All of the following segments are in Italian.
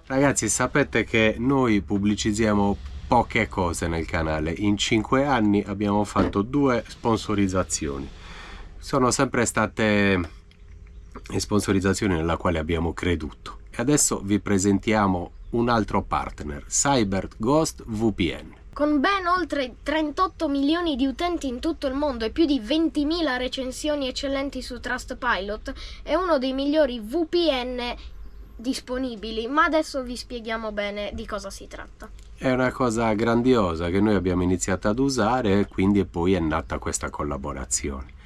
Ragazzi, sapete che noi pubblicizziamo poche cose nel canale. In 5 anni abbiamo fatto 2 sponsorizzazioni. Sono sempre state sponsorizzazioni nella quale abbiamo creduto. E adesso vi presentiamo un altro partner, CyberGhost VPN. Con ben oltre 38 milioni di utenti in tutto il mondo e più di 20.000 recensioni eccellenti su Trustpilot, è uno dei migliori VPN disponibili, ma adesso vi spieghiamo bene di cosa si tratta. È una cosa grandiosa che noi abbiamo iniziato ad usare e quindi poi è nata questa collaborazione.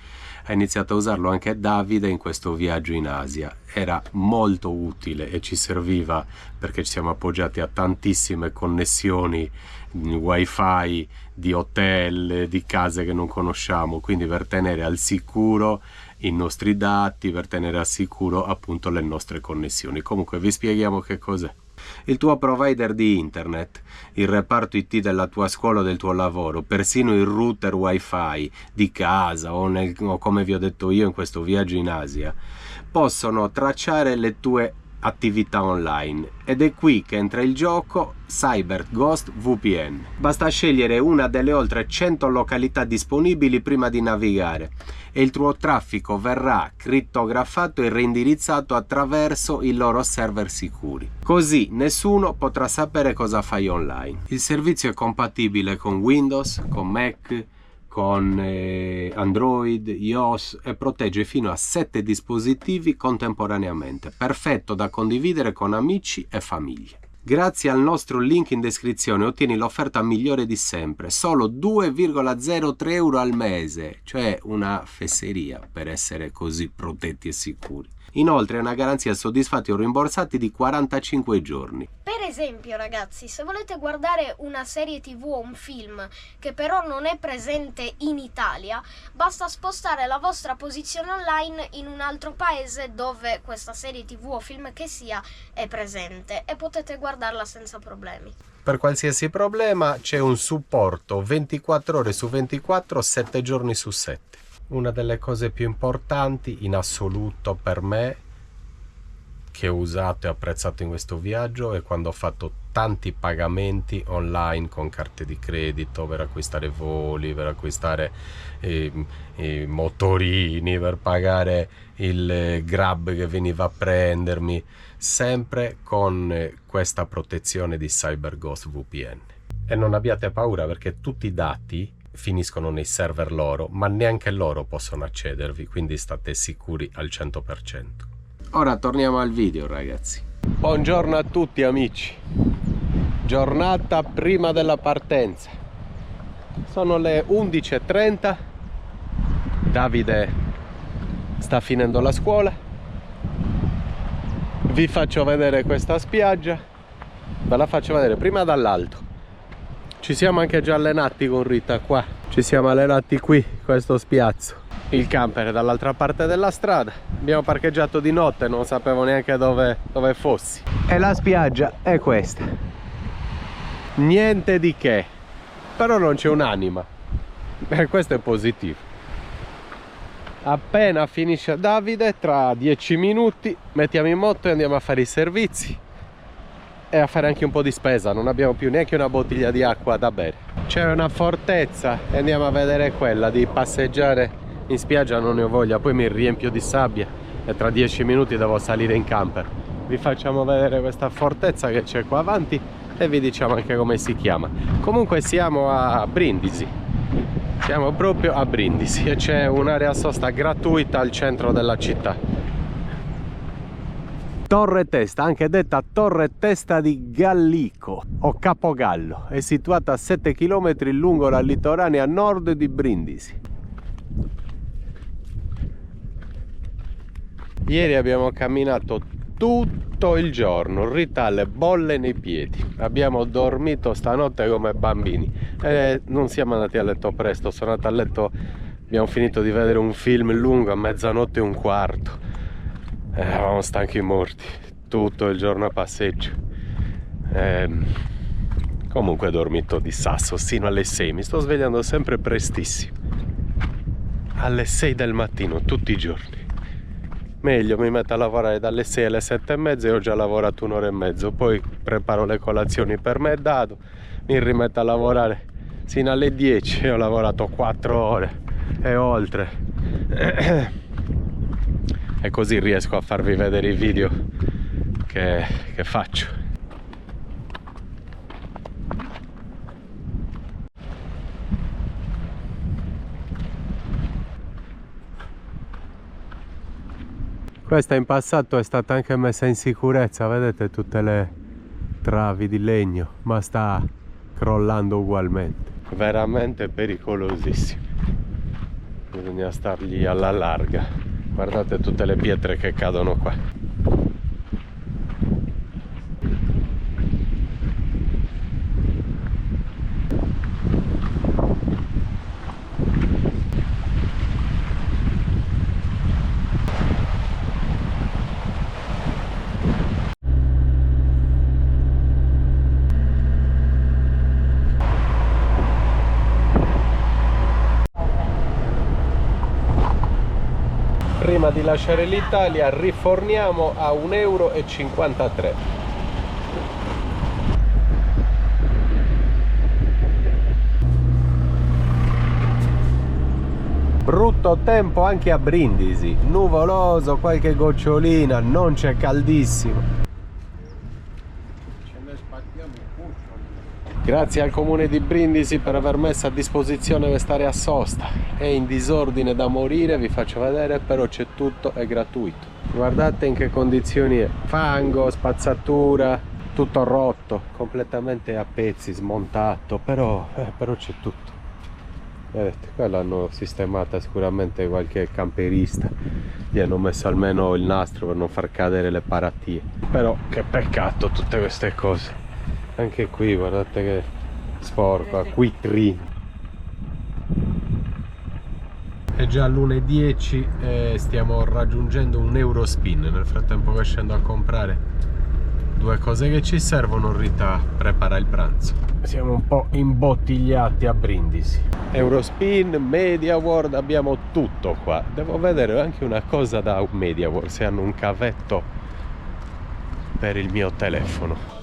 Ha iniziato a usarlo anche Davide in questo viaggio in Asia. Era molto utile e ci serviva perché ci siamo appoggiati a tantissime connessioni wifi di hotel, di case che non conosciamo, quindi per tenere al sicuro i nostri dati, per tenere al sicuro appunto le nostre connessioni. Comunque vi spieghiamo che cos'è. Il tuo provider di internet, il reparto IT della tua scuola o del tuo lavoro, persino il router wifi di casa o come vi ho detto io in questo viaggio in Asia, possono tracciare le tue attività online ed è qui che entra il gioco CyberGhost VPN. Basta scegliere una delle oltre 100 località disponibili prima di navigare e il tuo traffico verrà crittografato e reindirizzato attraverso i loro server sicuri. Così nessuno potrà sapere cosa fai online. Il servizio è compatibile con Windows, con Mac, con Android, iOS e protegge fino a 7 dispositivi contemporaneamente, perfetto da condividere con amici e famiglie. Grazie al nostro link in descrizione ottieni l'offerta migliore di sempre, solo 2,03 euro al mese, cioè una fesseria per essere così protetti e sicuri. Inoltre una garanzia soddisfatti o rimborsati di 45 giorni. Per esempio, ragazzi, se volete guardare una serie TV o un film che però non è presente in Italia, basta spostare la vostra posizione online in un altro paese dove questa serie TV o film che sia è presente e potete guardarla senza problemi. Per qualsiasi problema c'è un supporto 24 ore su 24, 7 giorni su 7. Una delle cose più importanti in assoluto per me che ho usato e apprezzato in questo viaggio è quando ho fatto tanti pagamenti online con carte di credito per acquistare voli, per acquistare i motorini, per pagare il Grab che veniva a prendermi, sempre con questa protezione di CyberGhost VPN. E non abbiate paura perché tutti i dati finiscono nei server loro, ma neanche loro possono accedervi, quindi state sicuri al 100%. Ora torniamo al video, ragazzi. Buongiorno a tutti amici, giornata prima della partenza, sono le 11:30, Davide sta finendo la scuola, vi faccio vedere questa spiaggia, ve la faccio vedere prima dall'alto. Ci siamo anche già allenati con Rita qua, ci siamo allenati qui, questo spiazzo. Il camper è dall'altra parte della strada, abbiamo parcheggiato di notte, non sapevo neanche dove fossi. E la spiaggia è questa, niente di che, però non c'è un'anima, e questo è positivo. Appena finisce Davide, tra 10 minuti mettiamo in moto e andiamo a fare i servizi e a fare anche un po' di spesa, non abbiamo più neanche una bottiglia di acqua da bere. C'è una fortezza e andiamo a vedere quella, di passeggiare in spiaggia non ne ho voglia, poi mi riempio di sabbia e tra 10 minuti devo salire in camper. Vi facciamo vedere questa fortezza che c'è qua avanti e vi diciamo anche come si chiama. Comunque siamo a Brindisi, siamo proprio a Brindisi e c'è un'area sosta gratuita al centro della città. Torre Testa, anche detta Torre Testa di Gallico o Capogallo, è situata a 7 km lungo la litorale a nord di Brindisi. Ieri abbiamo camminato tutto il giorno, Rita ha le bolle nei piedi, abbiamo dormito stanotte come bambini e non siamo andati a letto presto, sono andato a letto, abbiamo finito di vedere un film lungo a 00:15. Eravamo stanchi morti, tutto il giorno a passeggio. Comunque ho dormito di sasso sino alle 6, mi sto svegliando sempre prestissimo, alle 6 del mattino tutti i giorni. Meglio, mi metto a lavorare dalle 6 alle 7 e mezza e ho già lavorato un'ora e mezzo. Poi preparo le colazioni per me e Dado, mi rimetto a lavorare sino alle 10 e ho lavorato 4 ore e oltre. E così riesco a farvi vedere i video che faccio. Questa in passato è stata anche messa in sicurezza, vedete tutte le travi di legno, ma sta crollando ugualmente. Veramente pericolosissimo. Bisogna stargli alla larga. Guardate tutte le pietre che cadono qua. Prima di lasciare l'Italia riforniamo a 1,53 €. Brutto tempo anche a Brindisi, nuvoloso, qualche gocciolina, non c'è caldissimo. Grazie al comune di Brindisi per aver messo a disposizione quest'area a sosta. È in disordine da morire, vi faccio vedere, però c'è tutto, è gratuito. Guardate in che condizioni è: fango, spazzatura, tutto rotto, completamente a pezzi, smontato, però c'è tutto. Vedete, qua l'hanno sistemata sicuramente qualche camperista, gli hanno messo almeno il nastro per non far cadere le paratie. Però che peccato tutte queste cose. Anche qui guardate che sporco, acquitrini. È già l'1:10 e stiamo raggiungendo un Eurospin. Nel frattempo che scendo a comprare due cose che ci servono, Rita prepara il pranzo. Siamo un po' imbottigliati a Brindisi. Eurospin, MediaWorld, abbiamo tutto qua. Devo vedere anche una cosa da MediaWorld, se hanno un cavetto per il mio telefono.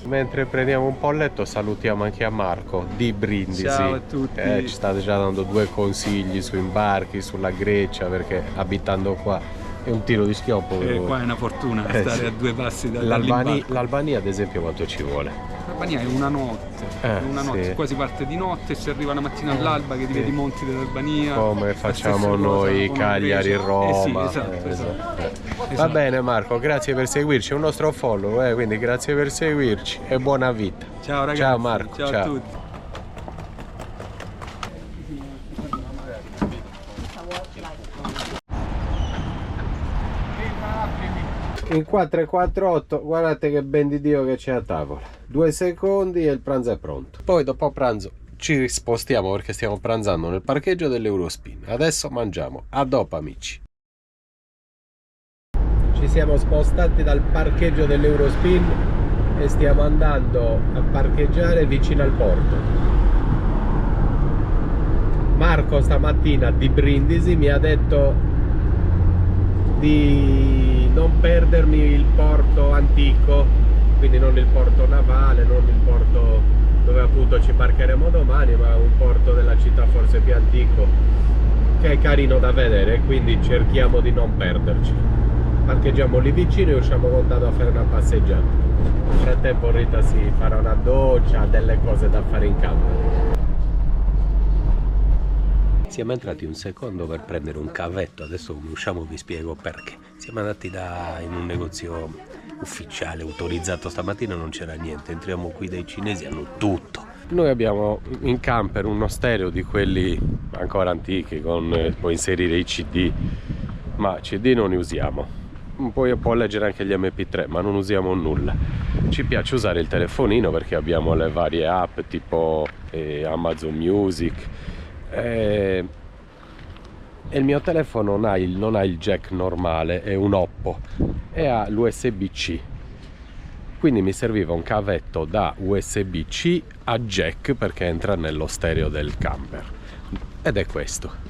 Mentre prendiamo un po' il letto salutiamo anche a Marco di Brindisi. Ciao a tutti. Ci state già dando due consigli su imbarchi, sulla Grecia, perché abitando qua è un tiro di schioppo. Qua è una fortuna stare sì. a 2 passi dall'imbarco. L'Albania ad esempio quanto ci vuole? L'Albania è una notte, sì. Qua si parte di notte e si arriva la mattina all'alba che ti vedi i monti dell'Albania. Come facciamo noi, Cagliari, Roma. Sì, esatto. Va bene Marco, grazie per seguirci, è un nostro follow, quindi grazie per seguirci e buona vita. Ciao ragazzi. Ciao Marco. Ciao a tutti. In 448, guardate che ben di Dio che c'è a tavola. 2 secondi e il pranzo è pronto. Poi dopo pranzo ci spostiamo perché stiamo pranzando nel parcheggio dell'Eurospin. Adesso mangiamo. A dopo amici. Ci siamo spostati dal parcheggio dell'Eurospin e stiamo andando a parcheggiare vicino al porto. Marco stamattina di Brindisi mi ha detto di non perdermi il porto antico, quindi non il porto navale, non il porto dove appunto ci parcheremo domani, ma un porto della città forse più antico che è carino da vedere, quindi cerchiamo di non perderci. Parcheggiamo lì vicino e usciamo con Dado a fare una passeggiata. Nel frattempo Rita si farà una doccia, ha delle cose da fare in camera. Siamo entrati un secondo per prendere un cavetto, adesso come usciamo vi spiego perché. Siamo andati in un negozio ufficiale, autorizzato, stamattina non c'era niente, entriamo qui dai cinesi, hanno tutto. Noi abbiamo in camper uno stereo di quelli ancora antichi, puoi inserire i CD, ma CD non ne usiamo. Poi può leggere anche gli MP3, ma non usiamo nulla. Ci piace usare il telefonino perché abbiamo le varie app tipo Amazon Music. E il mio telefono non ha il jack normale, è un Oppo e ha l'USB-C, quindi mi serviva un cavetto da USB-C a jack perché entra nello stereo del camper. ed è questo.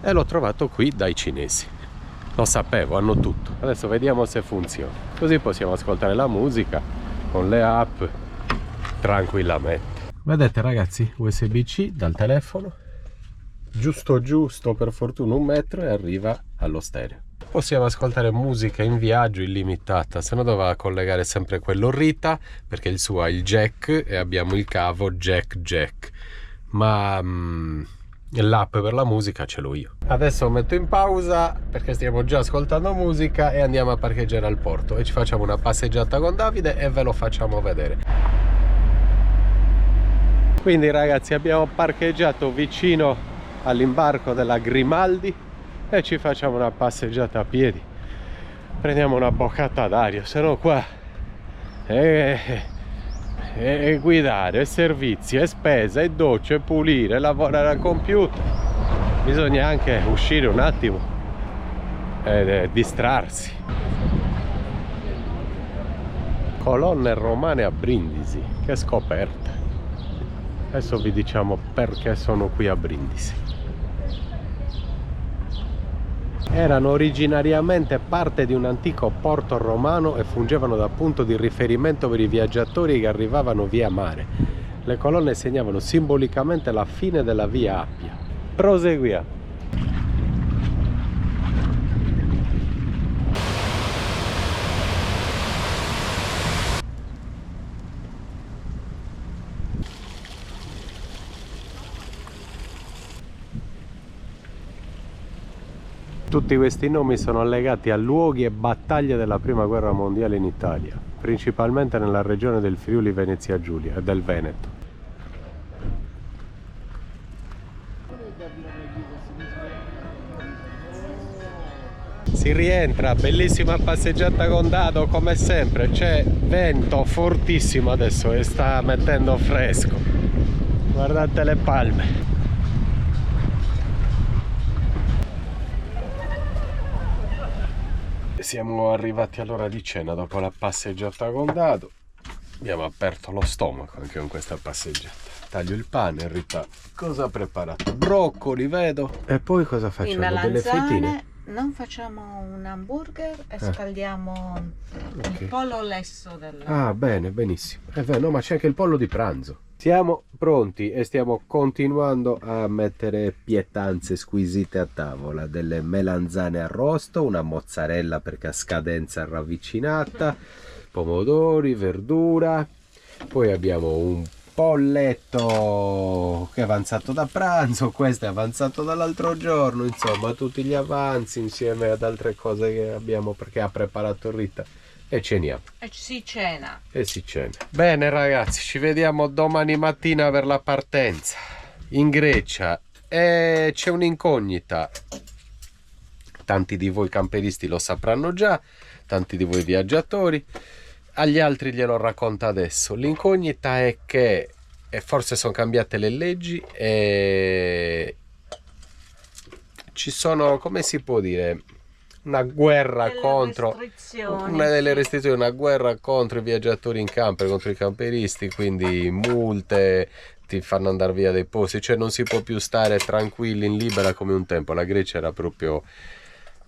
E l'ho trovato qui dai cinesi. Lo sapevo, hanno tutto. Adesso vediamo se funziona. Così possiamo ascoltare la musica con le app tranquillamente. Vedete ragazzi, USB-C dal telefono, giusto giusto, per fortuna 1 metro, e arriva allo stereo. Possiamo ascoltare musica in viaggio illimitata, se no doveva collegare sempre quello Rita, perché il suo ha il jack e abbiamo il cavo jack. Ma l'app per la musica ce l'ho io. Adesso metto in pausa perché stiamo già ascoltando musica e andiamo a parcheggiare al porto e ci facciamo una passeggiata con Davide e ve lo facciamo vedere. Quindi ragazzi, abbiamo parcheggiato vicino all'imbarco della Grimaldi e ci facciamo una passeggiata a piedi, prendiamo una boccata d'aria, se no qua e guidare, e servizi, e spesa, e docce, e pulire, e lavorare al computer. Bisogna anche uscire un attimo e distrarsi. Colonne romane a Brindisi, che scoperta. Adesso vi diciamo perché sono qui a Brindisi. Erano originariamente parte di un antico porto romano e fungevano da punto di riferimento per i viaggiatori che arrivavano via mare. Le colonne segnavano simbolicamente la fine della via Appia. Proseguiamo. Tutti questi nomi sono legati a luoghi e battaglie della prima guerra mondiale in Italia, principalmente nella regione del Friuli Venezia Giulia e del Veneto. Si rientra, bellissima passeggiata con Dado come sempre, c'è vento fortissimo adesso e sta mettendo fresco. Guardate le palme. Siamo arrivati all'ora di cena dopo la passeggiata con Dado. Abbiamo aperto lo stomaco anche con questa passeggiata. Taglio il pane, Rita. Cosa ha preparato? Broccoli, vedo. E poi cosa facciamo? Delle frittine? Non facciamo un hamburger e scaldiamo il pollo lesso Ah, bene, benissimo. È vero, no, ma c'è anche il pollo di pranzo. Siamo pronti e stiamo continuando a mettere pietanze squisite a tavola, delle melanzane arrosto, una mozzarella perché a scadenza ravvicinata, pomodori, verdura, poi abbiamo un polletto che è avanzato da pranzo, questo è avanzato dall'altro giorno, insomma tutti gli avanzi insieme ad altre cose che abbiamo perché ha preparato Rita. E ceniamo. E si cena. E si cena. Bene ragazzi, ci vediamo domani mattina per la partenza in Grecia. E c'è un'incognita. Tanti di voi camperisti lo sapranno già, tanti di voi viaggiatori. Agli altri glielo racconto adesso. L'incognita è che forse sono cambiate le leggi e ci sono, come si può dire, una guerra contro una delle restrizioni, una guerra contro i viaggiatori in camper, contro i camperisti, quindi multe, ti fanno andare via dei posti, cioè non si può più stare tranquilli in libera come un tempo. La Grecia era proprio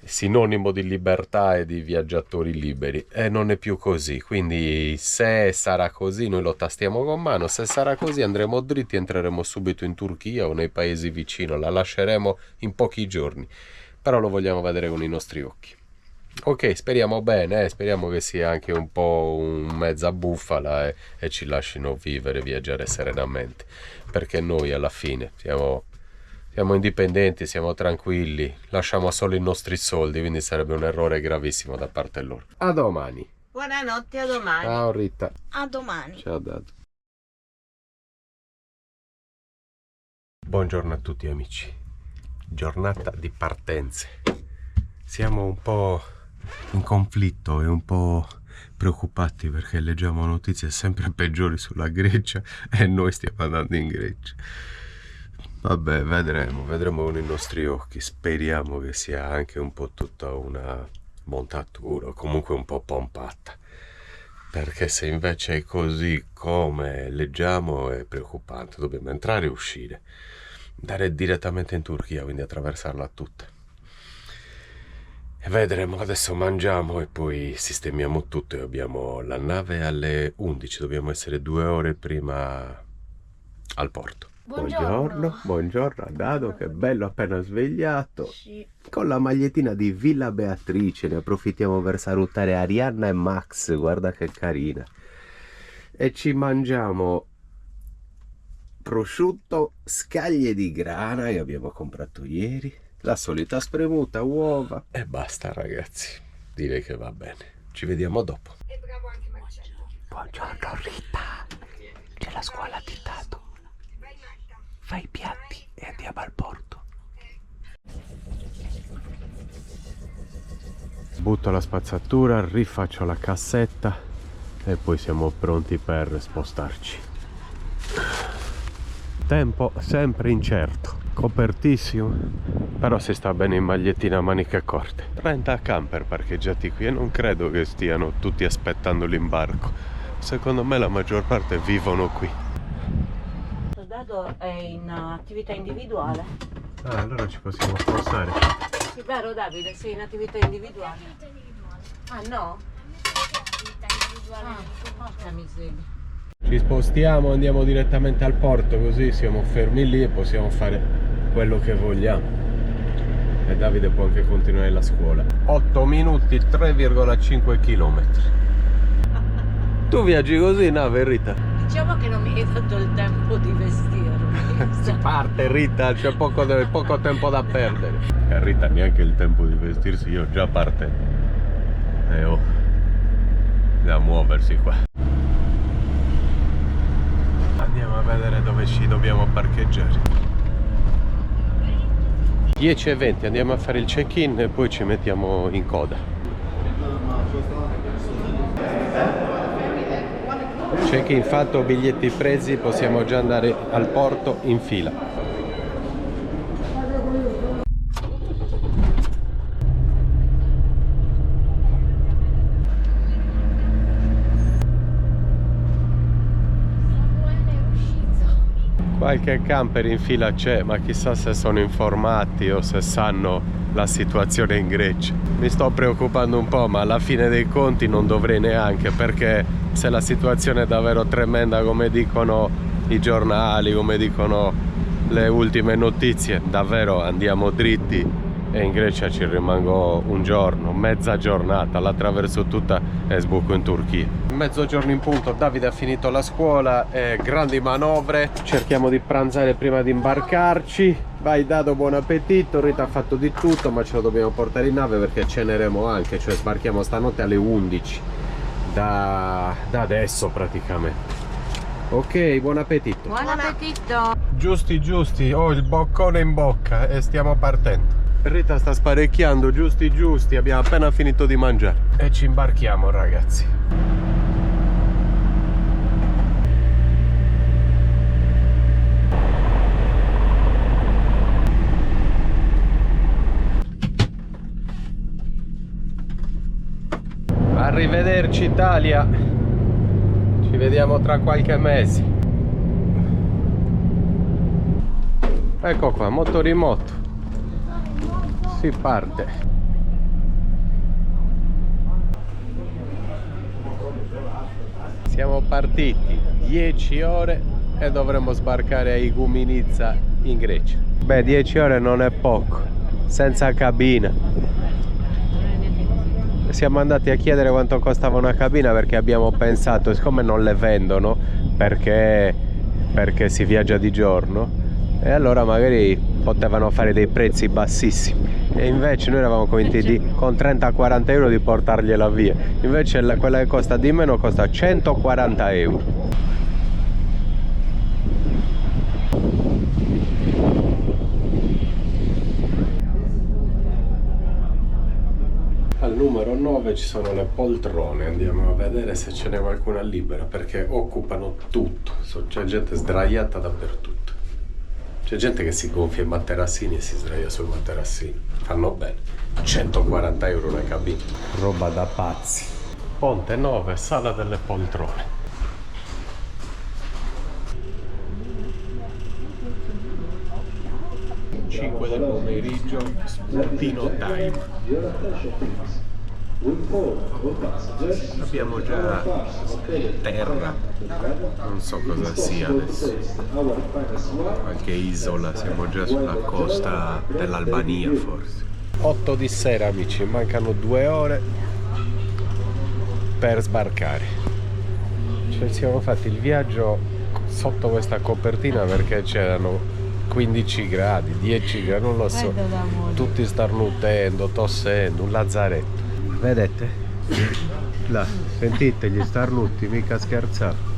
sinonimo di libertà e di viaggiatori liberi e non è più così, quindi se sarà così noi lo tastiamo con mano, se sarà così andremo dritti, entreremo subito in Turchia o nei paesi vicino, la lasceremo in pochi giorni. Però lo vogliamo vedere con i nostri occhi. Ok, speriamo bene, speriamo che sia anche un po' un mezza bufala e ci lasciano vivere, viaggiare serenamente, perché noi alla fine siamo indipendenti, siamo tranquilli, lasciamo solo i nostri soldi, quindi sarebbe un errore gravissimo da parte loro. A domani. Buonanotte, a domani. Ciao Rita. A domani. Ciao Dado. Buongiorno a tutti amici. Giornata di partenze. Siamo un po' in conflitto e un po' preoccupati perché leggiamo notizie sempre peggiori sulla Grecia e noi stiamo andando in Grecia. Vabbè, vedremo con i nostri occhi. Speriamo che sia anche un po' tutta una montatura, comunque un po' pompata, perché se invece è così come leggiamo è preoccupante. Dobbiamo entrare e uscire. andare direttamente in Turchia, quindi attraversarla tutta. E vedremo, adesso mangiamo e poi sistemiamo tutto e abbiamo la nave alle 11, dobbiamo essere 2 ore prima al porto. Buongiorno. Buongiorno a Dado, che bello, appena svegliato. Sì. Con la magliettina di Villa Beatrice, ne approfittiamo per salutare Arianna e Max, guarda che carina. E ci mangiamo prosciutto, scaglie di grana che abbiamo comprato ieri, la solita spremuta, uova e basta ragazzi, direi che va bene. Ci vediamo dopo. E bravo anche Marcello. Buongiorno Rita, c'è la scuola di Dado. Vai Marta. Fai i piatti e andiamo al porto. Butto la spazzatura, rifaccio la cassetta e poi siamo pronti per spostarci. Tempo sempre incerto, copertissimo, però si sta bene in magliettina a maniche corte. 30 camper parcheggiati qui e non credo che stiano tutti aspettando l'imbarco. Secondo me la maggior parte vivono qui. Dado è in attività individuale. Ah, allora ci possiamo spostare. Sì, vero Davide? Sei in attività individuale? Ah no? Porca miseria. Ci spostiamo, andiamo direttamente al porto, così siamo fermi lì e possiamo fare quello che vogliamo. E Davide può anche continuare la scuola. 8 minuti, 3,5 km. Tu viaggi così, nave Rita? Diciamo che non mi hai dato il tempo di vestirmi. Si parte Rita, c'è poco tempo da perdere. E Rita neanche il tempo di vestirsi, io già parte. E da muoversi qua. Andiamo a vedere dove ci dobbiamo parcheggiare. 10:20, andiamo a fare il check-in e poi ci mettiamo in coda. Check-in fatto, biglietti presi, possiamo già andare al porto in fila. Qualche camper in fila c'è, ma chissà se sono informati o se sanno la situazione in Grecia. Mi sto preoccupando un po', ma alla fine dei conti non dovrei neanche, perché se la situazione è davvero tremenda come dicono i giornali, come dicono le ultime notizie, davvero andiamo dritti e in Grecia ci rimango un giorno, mezza giornata, la attraverso tutta e sbuco in Turchia. Mezzogiorno in punto, Davide ha finito la scuola, grandi manovre, cerchiamo di pranzare prima di imbarcarci. Vai Dado, buon appetito. Rita ha fatto di tutto, ma ce lo dobbiamo portare in nave perché ceneremo anche, cioè sbarchiamo stanotte alle 11 da adesso praticamente. Ok, buon appetito. Buon appetito! Giusti, ho il boccone in bocca e stiamo partendo. Rita sta sparecchiando, giusti, abbiamo appena finito di mangiare e ci imbarchiamo ragazzi. Arrivederci Italia, ci vediamo tra qualche mese. Ecco qua, motorimoto. Si parte. Siamo partiti 10 ore e dovremo sbarcare a Igoumenitsa in Grecia. Beh, 10 ore non è poco, senza cabina. Siamo andati a chiedere quanto costava una cabina perché abbiamo pensato, siccome non le vendono perché si viaggia di giorno, e allora magari potevano fare dei prezzi bassissimi, e invece noi eravamo convinti con 30-40 euro di portargliela via, invece quella che costa di meno costa 140 euro. Al numero 9 ci sono le poltrone, andiamo a vedere se ce n'è qualcuna libera perché occupano tutto, c'è gente sdraiata dappertutto. C'è gente che si gonfia i materassini e si sdraia sui materassini. Fanno bene. 140 euro le cabine. Roba da pazzi. Ponte 9, sala delle poltrone. 5 del pomeriggio, spuntino time. Abbiamo già terra, non so cosa sia adesso, qualche isola, siamo già sulla costa dell'Albania forse. 8 di sera amici, mancano 2 ore per sbarcare. Ci siamo fatti il viaggio sotto questa copertina perché c'erano 15 gradi, 10 gradi, non lo so, tutti starnutendo, tossendo, un lazzaretto. Vedete? Là, sentite gli starnuti, mica scherzate.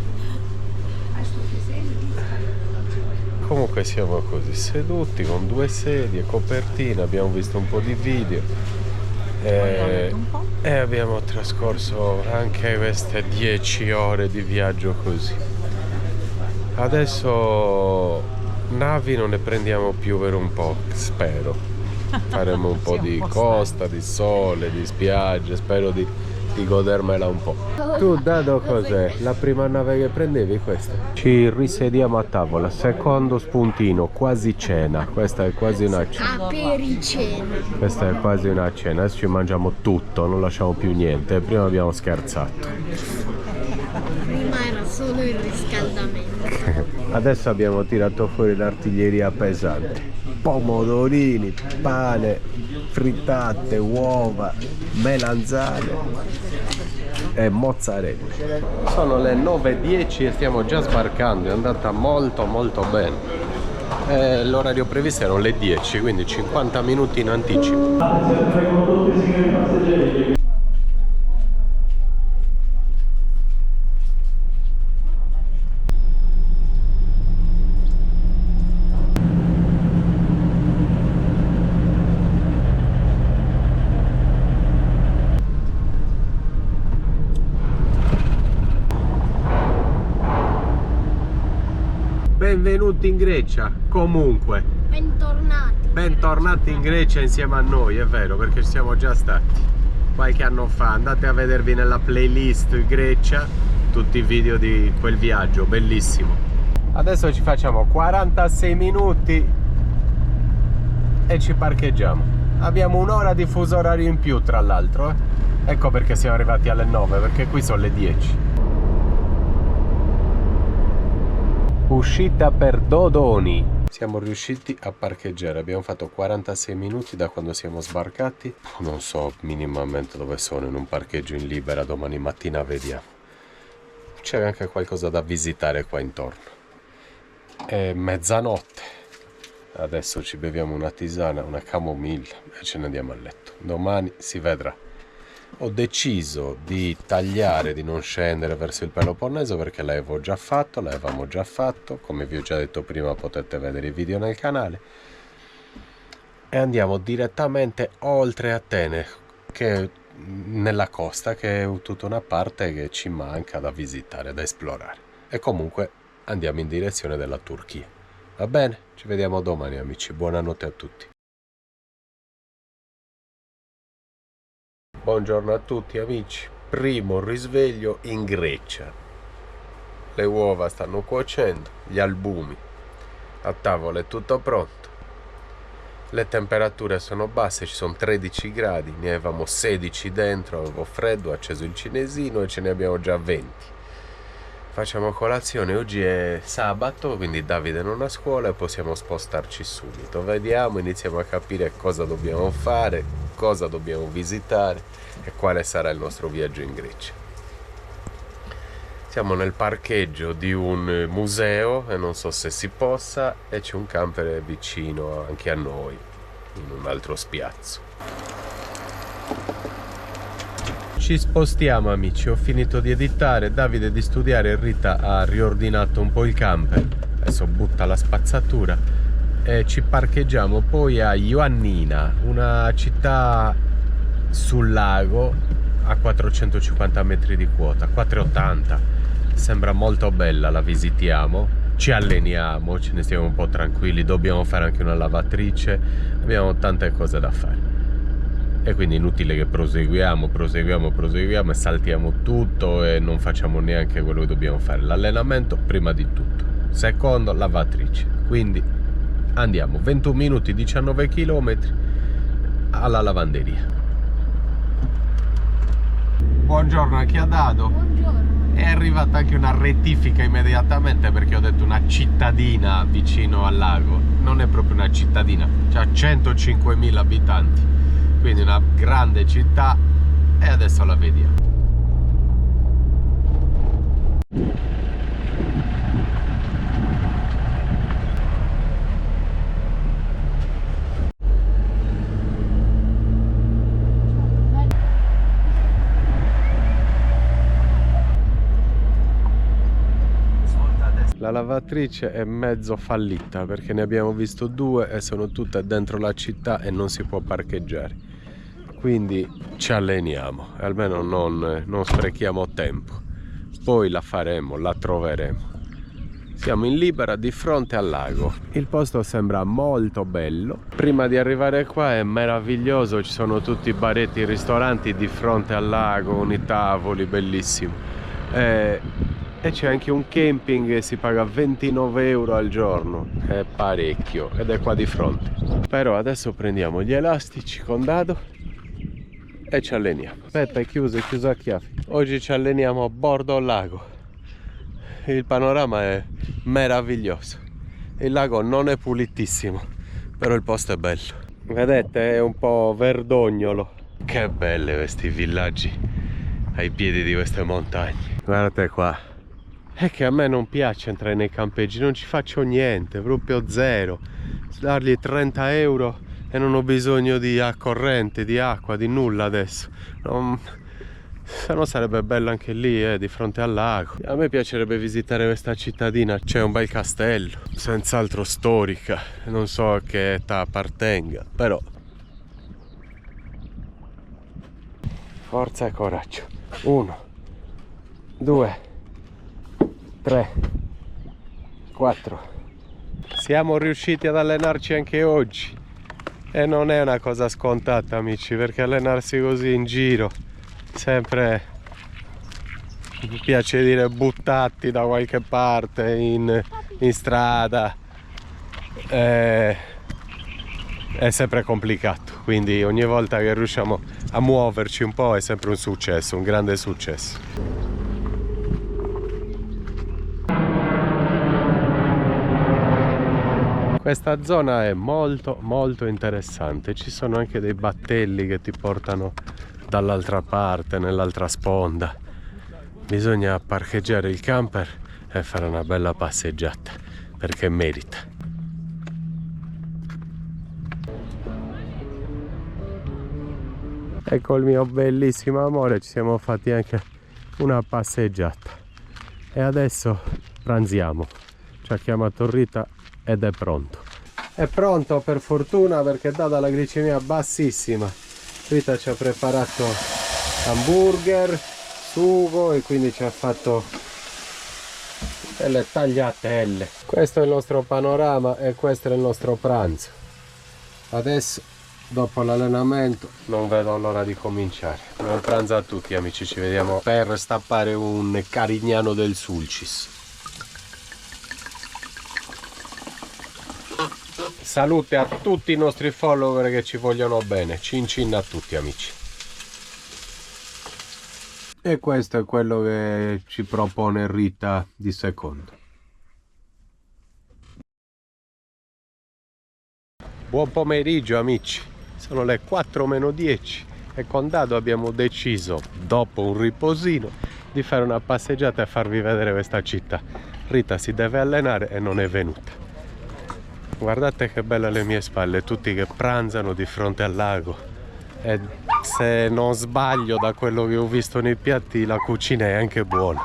Comunque siamo così seduti con 2 sedie, copertina, abbiamo visto un po' di video e abbiamo trascorso anche queste 10 ore di viaggio così. Adesso navi non ne prendiamo più per un po', spero. Faremo un po' di costa, di sole, di spiagge, spero di godermela un po'. Tu Dado cos'è? La prima nave che prendevi questa? Ci risediamo a tavola, secondo spuntino, quasi cena. Questa è quasi una cena. Apericena. Questa è quasi una cena, adesso ci mangiamo tutto, non lasciamo più niente. Prima abbiamo scherzato. Prima era solo il riscaldamento. Adesso abbiamo tirato fuori l'artiglieria pesante. Pomodorini, pane, frittate, uova, melanzane e mozzarella. Sono le 9:10 e stiamo già sbarcando, è andata molto bene. L'orario previsto erano le 10, quindi 50 minuti in anticipo. Benvenuti in Grecia, comunque. Bentornati. Bentornati in Grecia insieme a noi, è vero, perché ci siamo già stati qualche anno fa. Andate a vedervi nella playlist Grecia tutti i video di quel viaggio, bellissimo. Adesso ci facciamo 46 minuti e ci parcheggiamo. Abbiamo un'ora di fuso orario in più, tra l'altro. Ecco perché siamo arrivati alle 9, perché qui sono le 10. Uscita per Dodoni. Siamo riusciti a parcheggiare, abbiamo fatto 46 minuti da quando siamo sbarcati. Non so minimamente dove sono, in un parcheggio in Libera, domani mattina vediamo. C'è anche qualcosa da visitare qua intorno. È mezzanotte. Adesso ci beviamo una tisana, una camomilla e ce ne andiamo a letto. Domani si vedrà. Ho deciso di tagliare, di non scendere verso il Peloponneso perché l'avevamo già fatto, come vi ho già detto prima potete vedere i video nel canale, e andiamo direttamente oltre Atene, che è nella costa, che è tutta una parte che ci manca da visitare, da esplorare, e comunque andiamo in direzione della Turchia. Va bene? Ci vediamo domani amici, buonanotte a tutti. Buongiorno a tutti amici, primo risveglio in Grecia. Le uova stanno cuocendo, gli albumi, a tavola è tutto pronto. Le temperature sono basse, ci sono 13 gradi, ne avevamo 16 dentro, avevo freddo, ho acceso il cinesino e ce ne abbiamo già 20. Facciamo colazione, oggi è sabato, quindi Davide non ha scuola e possiamo spostarci subito. Vediamo, iniziamo a capire cosa dobbiamo fare, cosa dobbiamo visitare e quale sarà il nostro viaggio in Grecia. Siamo nel parcheggio di un museo e non so se si possa, e c'è un camper vicino anche a noi, in un altro spiazzo. Ci spostiamo amici, ho finito di editare, Davide di studiare, Rita ha riordinato un po' il camper, adesso butta la spazzatura e ci parcheggiamo poi a Ioannina, una città sul lago a 450 metri di quota, 480, sembra molto bella, la visitiamo, ci alleniamo, ce ne stiamo un po' tranquilli, dobbiamo fare anche una lavatrice, abbiamo tante cose da fare. E quindi è inutile che proseguiamo e saltiamo tutto e non facciamo neanche quello che dobbiamo fare. L'allenamento prima di tutto, secondo lavatrice, quindi Andiamo, 21 minuti, 19 km alla lavanderia. Buongiorno a chi ha dato. Buongiorno. È arrivata anche una rettifica immediatamente, perché ho detto una cittadina vicino al lago. Non è proprio una cittadina, c'ha 105.000 abitanti, quindi una grande città, e adesso la vediamo. La lavatrice è mezzo fallita perché ne abbiamo visto due e sono tutte dentro la città e non si può parcheggiare. Quindi ci alleniamo, almeno non sprechiamo tempo. Poi la faremo, la troveremo. Siamo in Libera di fronte al lago. Il posto sembra molto bello. Prima di arrivare qua è meraviglioso, ci sono tutti i baretti, i ristoranti di fronte al lago, con i tavoli, bellissimo. E c'è anche un camping e si paga 29 euro al giorno, è parecchio, ed è qua di fronte. Però adesso prendiamo gli elastici con Dado e ci alleniamo. Aspetta, è chiuso a chiave. Oggi ci alleniamo a bordo al lago. Il panorama è meraviglioso. Il lago non è pulitissimo, però il posto è bello. Vedete, è un po' verdognolo. Che belli questi villaggi ai piedi di queste montagne. Guardate qua. È che a me non piace entrare nei campeggi, non ci faccio niente, proprio zero. Dargli 30 euro e non ho bisogno di corrente, di acqua, di nulla adesso. Se no sarebbe bello anche lì, di fronte al lago. A me piacerebbe visitare questa cittadina, c'è un bel castello, senz'altro storica, non so a che età appartenga, però... Forza e coraggio. 1, 2... 3, 4. Siamo riusciti ad allenarci anche oggi e non è una cosa scontata, amici, perché allenarsi così in giro, sempre, mi piace dire, buttati da qualche parte in strada, è sempre complicato, quindi ogni volta che riusciamo a muoverci un po' è sempre un successo, un grande successo. Questa zona è molto interessante, ci sono anche dei battelli che ti portano dall'altra parte, nell'altra sponda. Bisogna parcheggiare il camper e fare una bella passeggiata, perché merita. Ecco il mio bellissimo amore, ci siamo fatti anche una passeggiata. E adesso pranziamo. Ci ha chiamato Rita ed è pronto. È pronto per fortuna, perché data la glicemia bassissima. Rita ci ha preparato hamburger, sugo, e quindi ci ha fatto delle tagliatelle. Questo è il nostro panorama e questo è il nostro pranzo. Adesso, dopo l'allenamento, non vedo l'ora di cominciare. Buon pranzo a tutti, amici, ci vediamo per stappare un Carignano del Sulcis. Salute a tutti i nostri follower che ci vogliono bene. Cin cin a tutti, amici. E questo è quello che ci propone Rita di secondo. Buon pomeriggio, amici. Sono le 4:10 e con Dado abbiamo deciso, dopo un riposino, di fare una passeggiata e farvi vedere questa città. Rita si deve allenare e non è venuta. Guardate che belle le mie spalle, tutti che pranzano di fronte al lago. E se non sbaglio, da quello che ho visto nei piatti, la cucina è anche buona.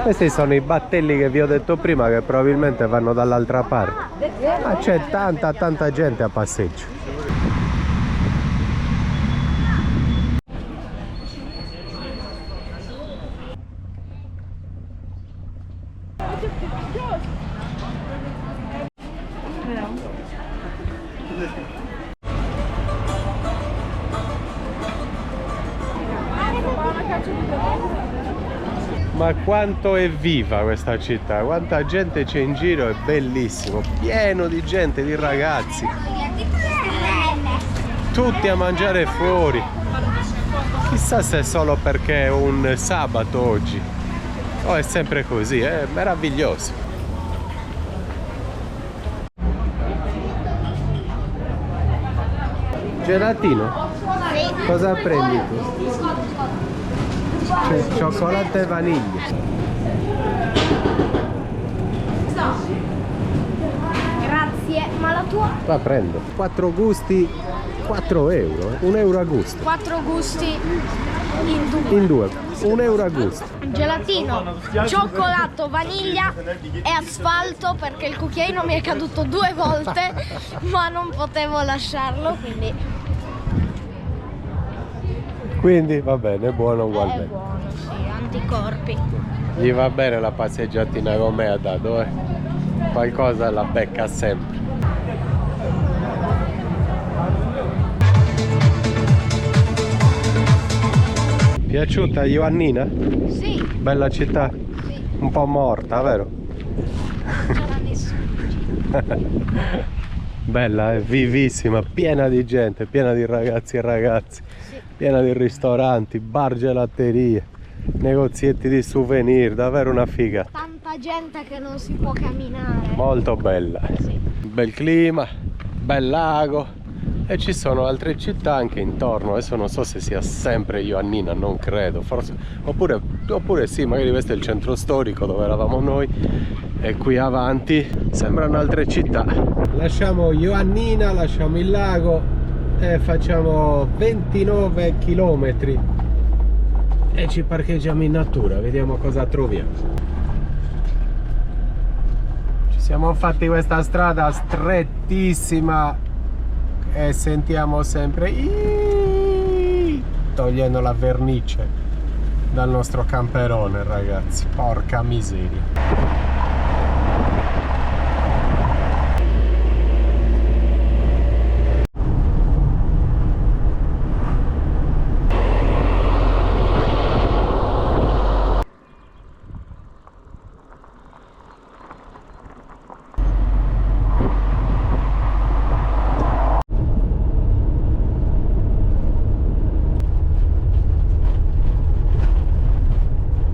Questi sono i battelli che vi ho detto prima, che probabilmente vanno dall'altra parte. Ma c'è tanta gente a passeggio. Ma quanto è viva questa città, quanta gente c'è in giro, è bellissimo, pieno di gente, di ragazzi, tutti a mangiare fuori. Chissà se è solo perché è un sabato oggi o è sempre così, è meraviglioso. Gelatino? Sì. Cosa prendi tu? Cioccolato e vaniglia. Grazie, ma la tua? La prendo. 4 gusti, 4 euro. 1 euro a gusto. 4 gusti in due. In due. 1 euro a gusto. Gelatino, cioccolato, vaniglia e asfalto, perché il cucchiaino mi è caduto 2 volte, ma non potevo lasciarlo, Quindi va bene, è buono è ugualmente. buono, sì, anticorpi. Gli va bene la passeggiatina con me, ha dato, qualcosa la becca sempre. Piaciuta Ioannina? Sì, Bella città? sì, Un po' morta, vero? non c'era nessuno. Bella, è vivissima, piena di gente, piena di ragazzi e ragazze, Sì. piena di ristoranti, bar, gelaterie, negozietti di souvenir, davvero una figa. Tanta gente che non si può camminare. Molto bella. Sì. Bel clima, bel lago e ci sono altre città anche intorno. Adesso non so se sia sempre Ioannina, non credo, forse, oppure sì, magari questo è il centro storico dove eravamo noi e qui avanti sembrano altre città. Lasciamo Ioannina, lasciamo il lago e facciamo 29 km e ci parcheggiamo in natura, vediamo cosa troviamo. Ci siamo fatti questa strada strettissima e sentiamo sempre togliendo la vernice dal nostro camperone, ragazzi, porca miseria.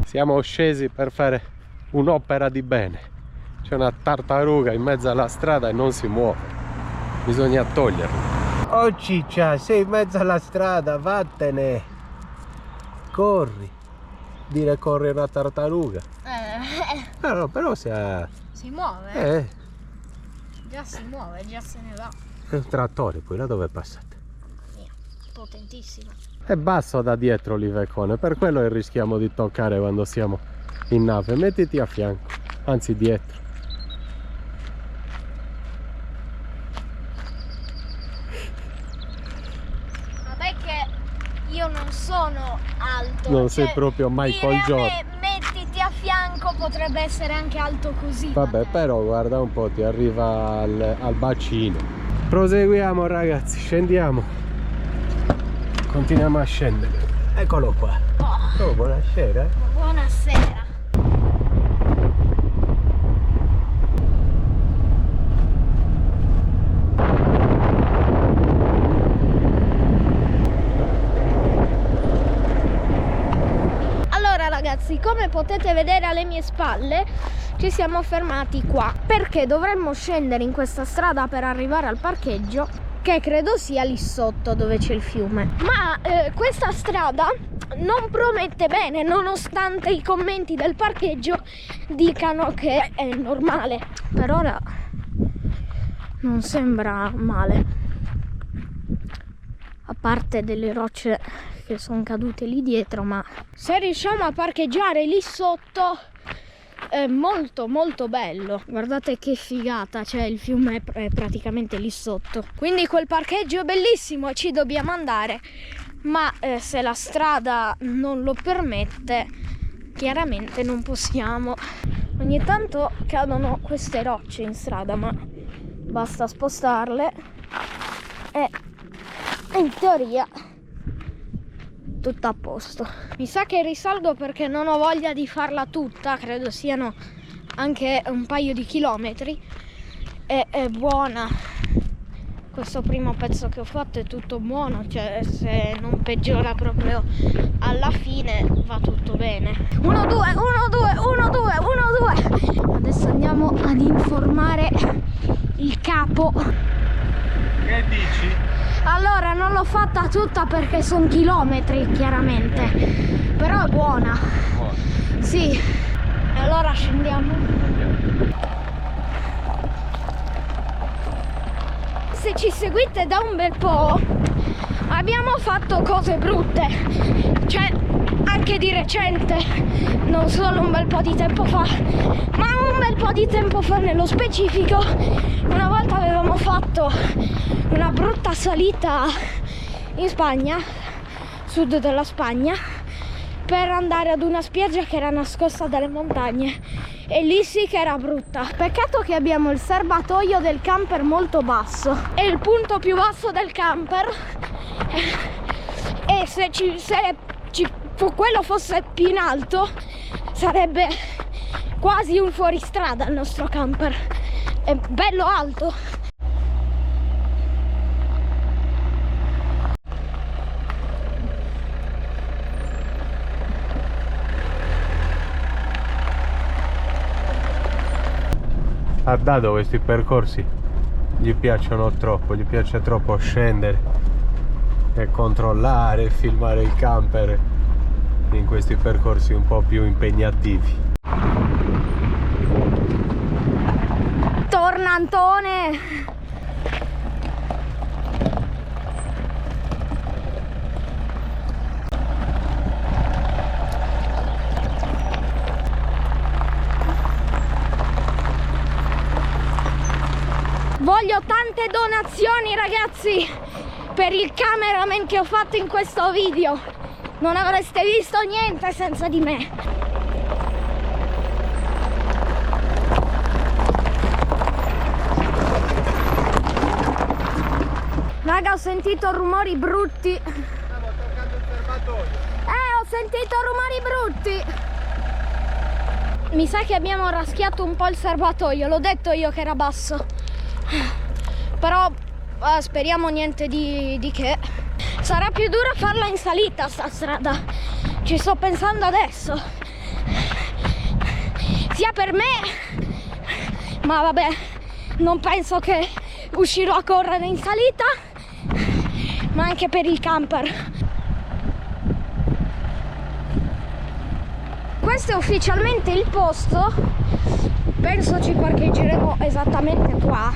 Siamo scesi per fare un'opera di bene. C'è una tartaruga in mezzo alla strada e non si muove. Bisogna toglierla. Oh ciccia, sei in mezzo alla strada, vattene. Corri. Dire corri una tartaruga. Però Si muove, già si muove, già se ne va. è un trattore, poi là dove passate? Potentissimo. È basso da dietro l'Iveco, per quello rischiamo di toccare quando siamo in nave. Mettiti a fianco, anzi dietro. Vabbè che io non sono alto. Non sei proprio Michael Jordan. Mettiti a fianco, potrebbe essere anche alto così. Vabbè, però guarda un po', ti arriva al bacino. Proseguiamo ragazzi, scendiamo. Continuiamo a scendere. Eccolo qua. Oh, buonasera. Buonasera. Allora ragazzi, come potete vedere alle mie spalle ci siamo fermati qua perché dovremmo scendere in questa strada per arrivare al parcheggio, che credo sia lì sotto dove c'è il fiume. Ma questa strada non promette bene, nonostante i commenti del parcheggio dicano che è normale. Per ora non sembra male, a parte delle rocce che sono cadute lì dietro, ma se riusciamo a parcheggiare lì sotto è molto molto bello. Guardate che figata, cioè il fiume è praticamente lì sotto, quindi quel parcheggio è bellissimo e ci dobbiamo andare, ma se la strada non lo permette chiaramente non possiamo. Ogni tanto cadono queste rocce in strada, ma basta spostarle e in teoria tutto a posto. Mi sa che risalgo perché non ho voglia di farla tutta, credo siano anche un paio di chilometri. È buona. Questo primo pezzo che ho fatto è tutto buono, cioè se non peggiora proprio alla fine va tutto bene. 1, 2, 1, 2, 1, 2, 1, 2. Adesso andiamo ad informare il capo. Che dici? Allora, non l'ho fatta tutta perché sono chilometri, chiaramente, però è buona. Sì. E allora scendiamo. Se ci seguite da un bel po', abbiamo fatto cose brutte, cioè anche di recente, non solo un bel po' di tempo fa, ma un bel po' di tempo fa nello specifico. Una volta avevamo fatto una brutta salita in Spagna, sud della Spagna, per andare ad una spiaggia che era nascosta dalle montagne. E lì sì che era brutta. Peccato che abbiamo il serbatoio del camper molto basso. È il punto più basso del camper. E se quello fosse più in alto, sarebbe quasi un fuoristrada il nostro camper. È bello alto. A Dado questi percorsi gli piacciono troppo, gli piace troppo scendere e controllare, filmare il camper in questi percorsi un po' più impegnativi. Torna Antone! Voglio tante donazioni, ragazzi, per il cameraman che ho fatto in questo video. Non avreste visto niente senza di me. Raga, ho sentito rumori brutti. Stiamo toccando il serbatoio. Ho sentito rumori brutti. Mi sa che abbiamo raschiato un po' il serbatoio. L'ho detto io che era basso. Però speriamo niente di che. Sarà più dura farla in salita sta strada. Ci sto pensando adesso. Sia per me, ma vabbè, non penso che uscirò a correre in salita, ma anche per il camper. Questo è ufficialmente il posto. Penso ci parcheggeremo esattamente qua,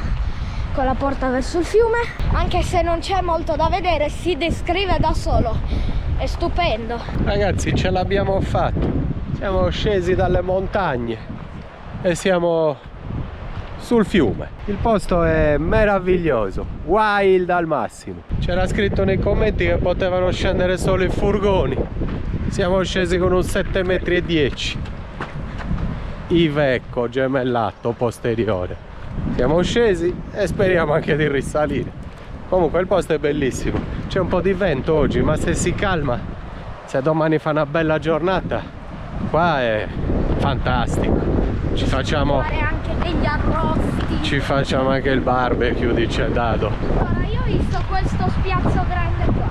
con la porta verso il fiume, anche se non c'è molto da vedere, si descrive da solo. È stupendo. Ragazzi, ce l'abbiamo fatta. Siamo scesi dalle montagne e siamo sul fiume. Il posto è meraviglioso, wild al massimo. C'era scritto nei commenti che potevano scendere solo i furgoni. Siamo scesi con un 7,10 metri. Iveco gemellato posteriore. Siamo scesi e speriamo anche di risalire. Comunque il posto è bellissimo. C'è un po' di vento oggi, ma se si calma, se domani fa una bella giornata, qua è fantastico. Ci facciamo fare anche degli arrosti. Ci facciamo anche il barbecue, dice Dado. Allora, io ho visto questo spiazzo grande qua.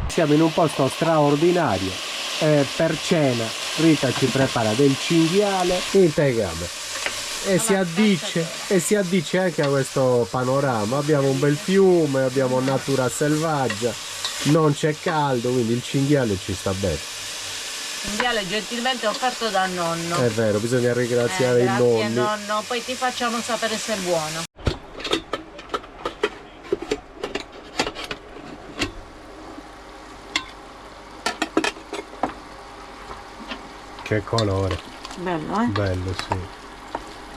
Siamo in un posto straordinario. Per cena Rita ci prepara del cinghiale in tegame e si addice anche a questo panorama. Abbiamo un bel fiume, abbiamo natura selvaggia, non c'è caldo, quindi il cinghiale ci sta bene. Cinghiale gentilmente offerto dal nonno. È vero, bisogna ringraziare i nonni. Grazie nonno, poi ti facciamo sapere se è buono. Che colore. Bello, eh? Bello, sì.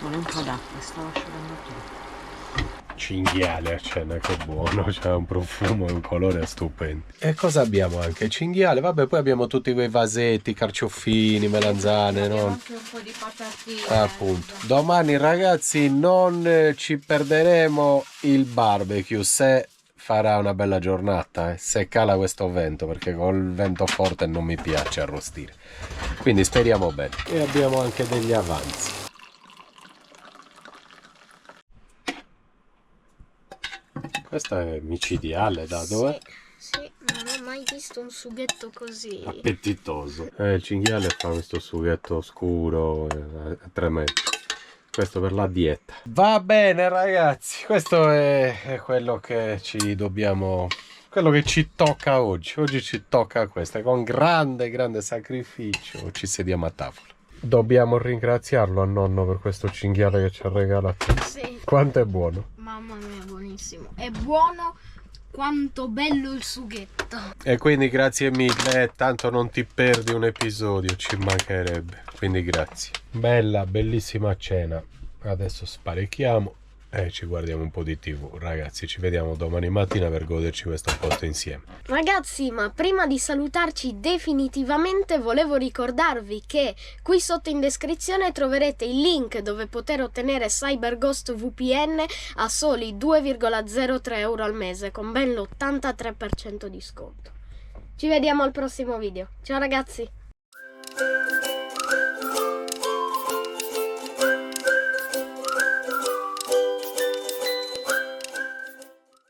Vuole un po' d'acqua, stavo asciugando tutto. cinghiale a cena, che buono, c'ha un profumo e un colore stupendo. E cosa abbiamo anche? Cinghiale, vabbè, poi abbiamo tutti quei vasetti, carciofini, melanzane, Abbiamo no? anche un po' di patatine. Appunto. Domani ragazzi non ci perderemo il barbecue se farà una bella giornata, se cala questo vento, perché col vento forte non mi piace arrostire. Quindi speriamo bene. E abbiamo anche degli avanzi. Questa è micidiale, da dove? Sì, non ho mai visto un sughetto così. Appetitoso. Il cinghiale fa questo sughetto scuro, è tremendo. Questo per la dieta. Va bene ragazzi, questo è quello che ci dobbiamo... quello che ci tocca oggi. Oggi ci tocca questo. Con grande sacrificio ci sediamo a tavola. Dobbiamo ringraziarlo a nonno per questo cinghiale che ci ha regalato. Sì, Quanto è buono. mamma mia, buonissimo. È buono quanto bello il sughetto. E quindi grazie mille, tanto non ti perdi un episodio, ci mancherebbe. Quindi grazie. Bellissima cena. Adesso sparecchiamo e ci guardiamo un po' di TV. Ragazzi, ci vediamo domani mattina per goderci questo posto insieme. Ragazzi, ma prima di salutarci definitivamente volevo ricordarvi che qui sotto in descrizione troverete il link dove poter ottenere CyberGhost VPN a soli 2,03 euro al mese con ben l'83% di sconto. Ci vediamo al prossimo video. Ciao ragazzi!